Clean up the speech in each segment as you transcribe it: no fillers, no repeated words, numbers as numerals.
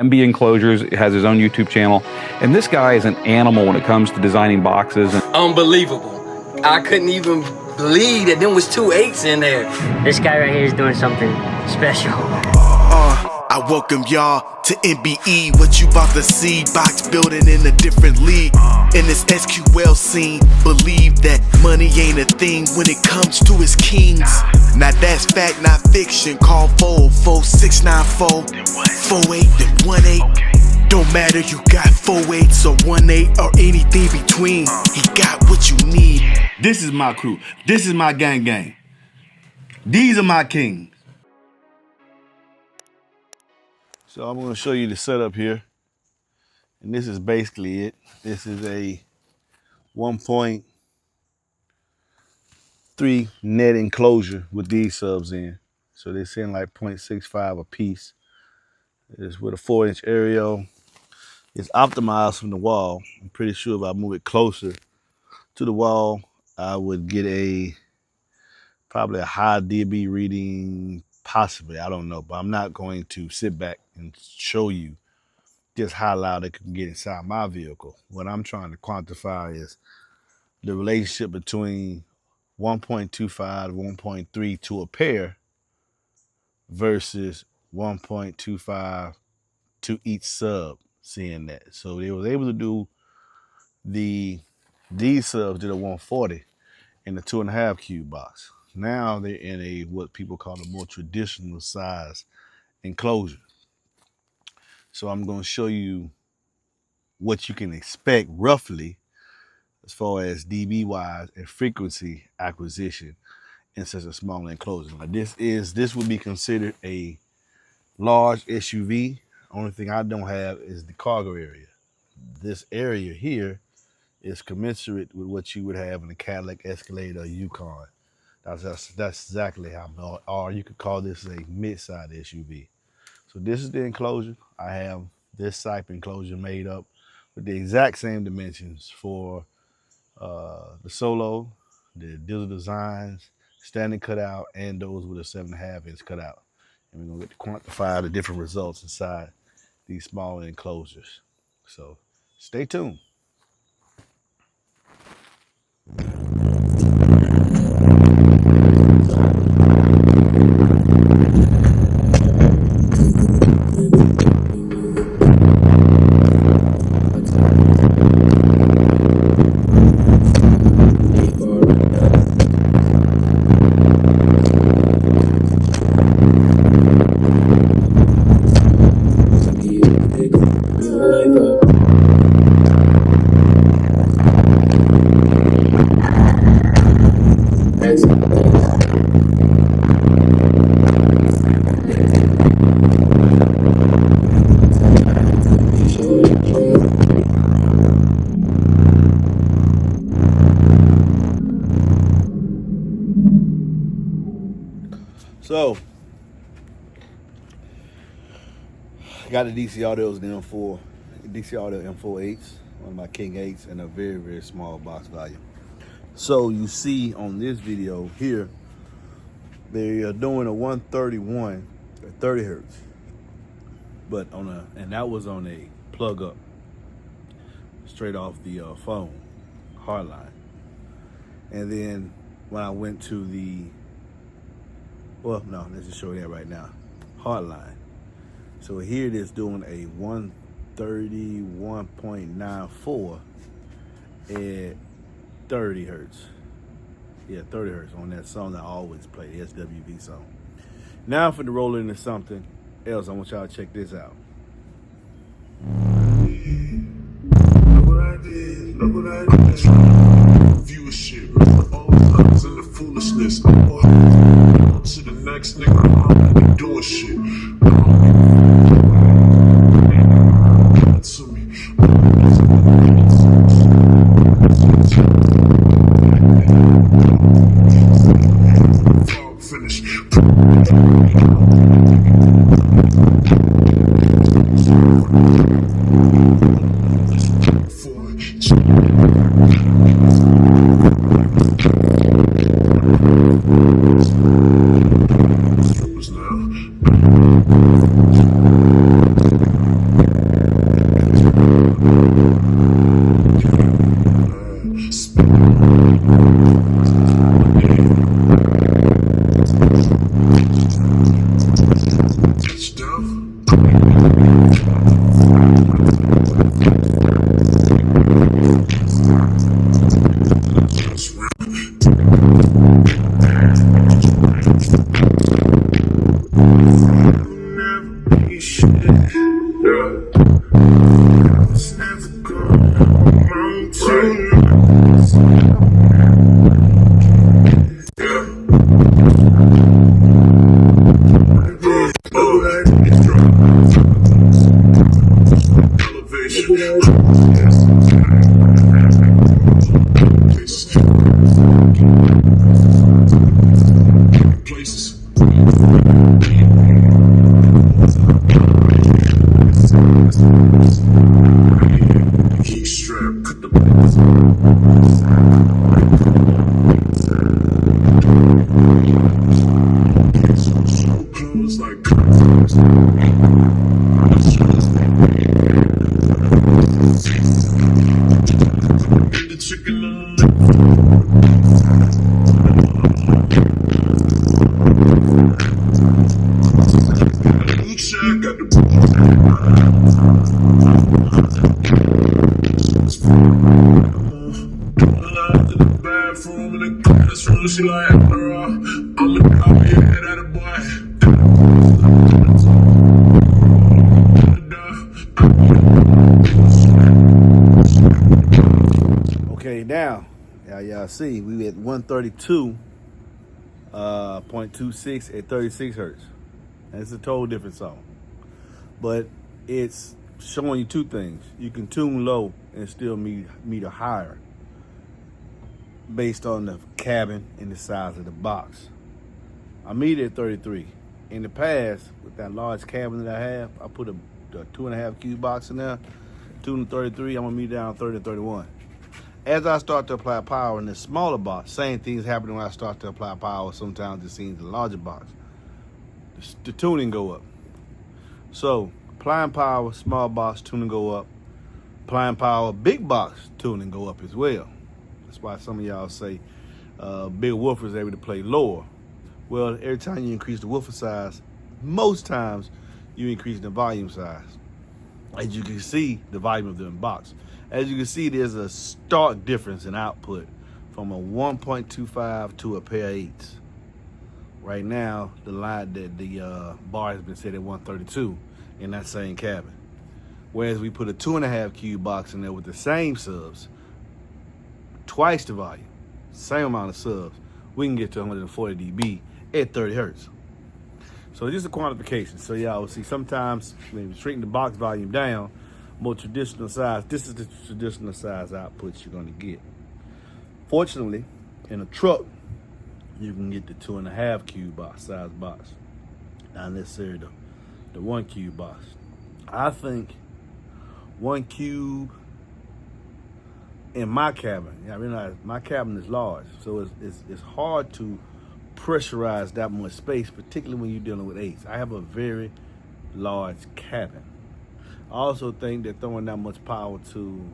MB Enclosures has his own YouTube channel, and this guy is an animal when it comes to designing boxes. Unbelievable. I couldn't even believe that there was 2 8s in there. This guy right here is doing something special. I welcome y'all to MBE. What you about to see, box building in a different league. In this SQL scene, believe that money ain't a thing when it comes to his kings. Now that's fact, not fiction. Call 44694 48 then 18. Don't matter, you got 4 8s or 1 8 or anything between. He got what you need. This is my crew. This is my gang. These are my kings. So I'm going to show you the setup here. And this is basically it. This is a 1.3 net enclosure with these subs in. So they send like 0.65 a piece. It's with a 4-inch aerial. It's optimized from the wall. I'm pretty sure if I move it closer to the wall, I would get probably a high dB reading, possibly, I don't know, but I'm not going to sit back and show you just how loud it can get inside my vehicle. What I'm trying to quantify is the relationship between 1.25 to 1.3 to a pair versus 1.25 to each sub, seeing that. So they was able to do these subs did a 140 in the 2.5 cube box. Now they're in a what people call a more traditional size enclosure. So I'm going to show you what you can expect roughly as far as dB wise and frequency acquisition in such a small enclosure. Now this would be considered a large SUV. Only thing I don't have is the cargo area. This area here is commensurate with what you would have in a Cadillac Escalade or Yukon. That's exactly how, or you could call this a mid-size SUV. So this is the enclosure. I have this type enclosure made up with the exact same dimensions for the Solo, the Digital Designs, standing cutout, and those with a 7.5-inch cutout. And we're gonna get to quantify the different results inside these small enclosures. So stay tuned. So, got the DC Audios, the M4, DC Audio M4 8s, one of my King 8s, and a very, very small box value. So you see on this video here, they are doing a 131 at 30 hertz, but and that was on a plug up, straight off the phone, hardline. And then when I went to well, no, let's just show you that right now. Hardline. So here it is doing a 131.94 at 30 hertz. Yeah, 30 hertz on that song that I always play, the SWV song. Now for the roll into something else, I want y'all to check this out. Look what I did. Viewership, all times in the foolishness. To the next nigga, I'm doing shit. To me. Finish. Was now. pussy like Adderall. I'ma drop your head out of boy. Okay, now y'all see we at 132.26 at 36 hertz. And it's a total different song, but it's showing you two things. You can tune low and still meet a higher based on the cabin and the size of the box. I meet it at 33. In the past, with that large cabin that I have, I put a 2.5 cube box in there, tune to 33, I'm gonna meet down 30 to 31. As I start to apply power in this smaller box, same things happen when I start to apply power. Sometimes it seems the larger box, the tuning go up. So applying power, small box, tuning go up. Applying power, big box, tuning go up as well. That's why some of y'all say big woofers able to play lower. Well, every time you increase the woofer size, most times you increase the volume size. As you can see, the volume of the box. As you can see, there's a stark difference in output from a 1.25 to a pair of 8s. Right now, the bar has been set at 132 in that same cabin. Whereas we put a 2.5 cube box in there with the same subs, twice the volume, same amount of subs, we can get to 140 dB at 30 hertz. So just a quantification. So y'all will see sometimes maybe shrinking the box volume down, more traditional size. This is the traditional size output you're gonna get. Fortunately, in a truck, you can get the 2.5 cube box size box, not necessarily the 1 cube box. I think 1 cube in my cabin. I realize my cabin is large, so it's hard to pressurize that much space, particularly when you're dealing with 8s. I have a very large cabin. I also think that throwing that much power to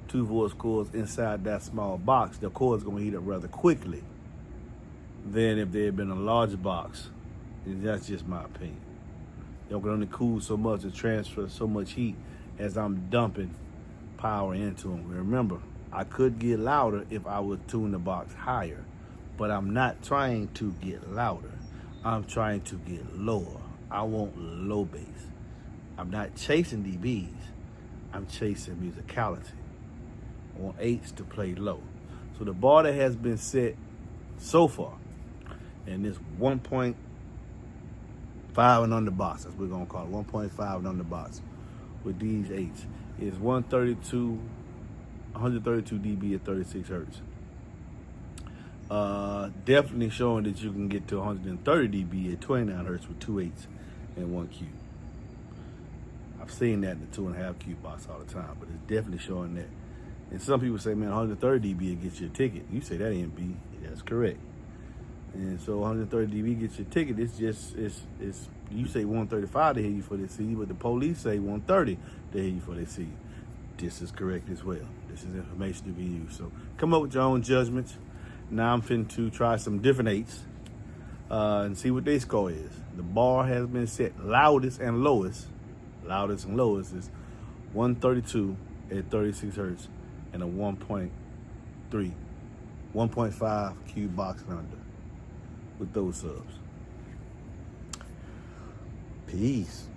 2 voice cords inside that small box, the cord's gonna heat up rather quickly than if there had been a larger box. And that's just my opinion. They can only cool so much and transfer so much heat as I'm dumping power into them. Remember, I could get louder if I would tune the box higher, but I'm not trying to get louder. I'm trying to get lower. I want low bass. I'm not chasing dBs. I'm chasing musicality. I want 8s to play low. So the bar that has been set so far in this 1.5 and under box, as we're gonna call it, 1.5 and under box with these 8s, is 132 dB at 36 hertz. Definitely showing that you can get to 130 dB at 29 hertz with 2 8s and 1 cube. I've seen that in the 2.5 cube box all the time, but it's definitely showing that. And some people say, man, 130 dB will get you a ticket. You say that MB, that's correct. And so 130 dB gets you a ticket. It's just, you say 135 to hear you for this CD, but the police say 130 to hear you for this CD. This is correct as well. This is information to be used. So come up with your own judgments. Now I'm finna to try some different 8s and see what their score is. The bar has been set loudest and lowest. Loudest and lowest is 132 at 36 hertz and a 1.5 cube box and under with those subs. Peace.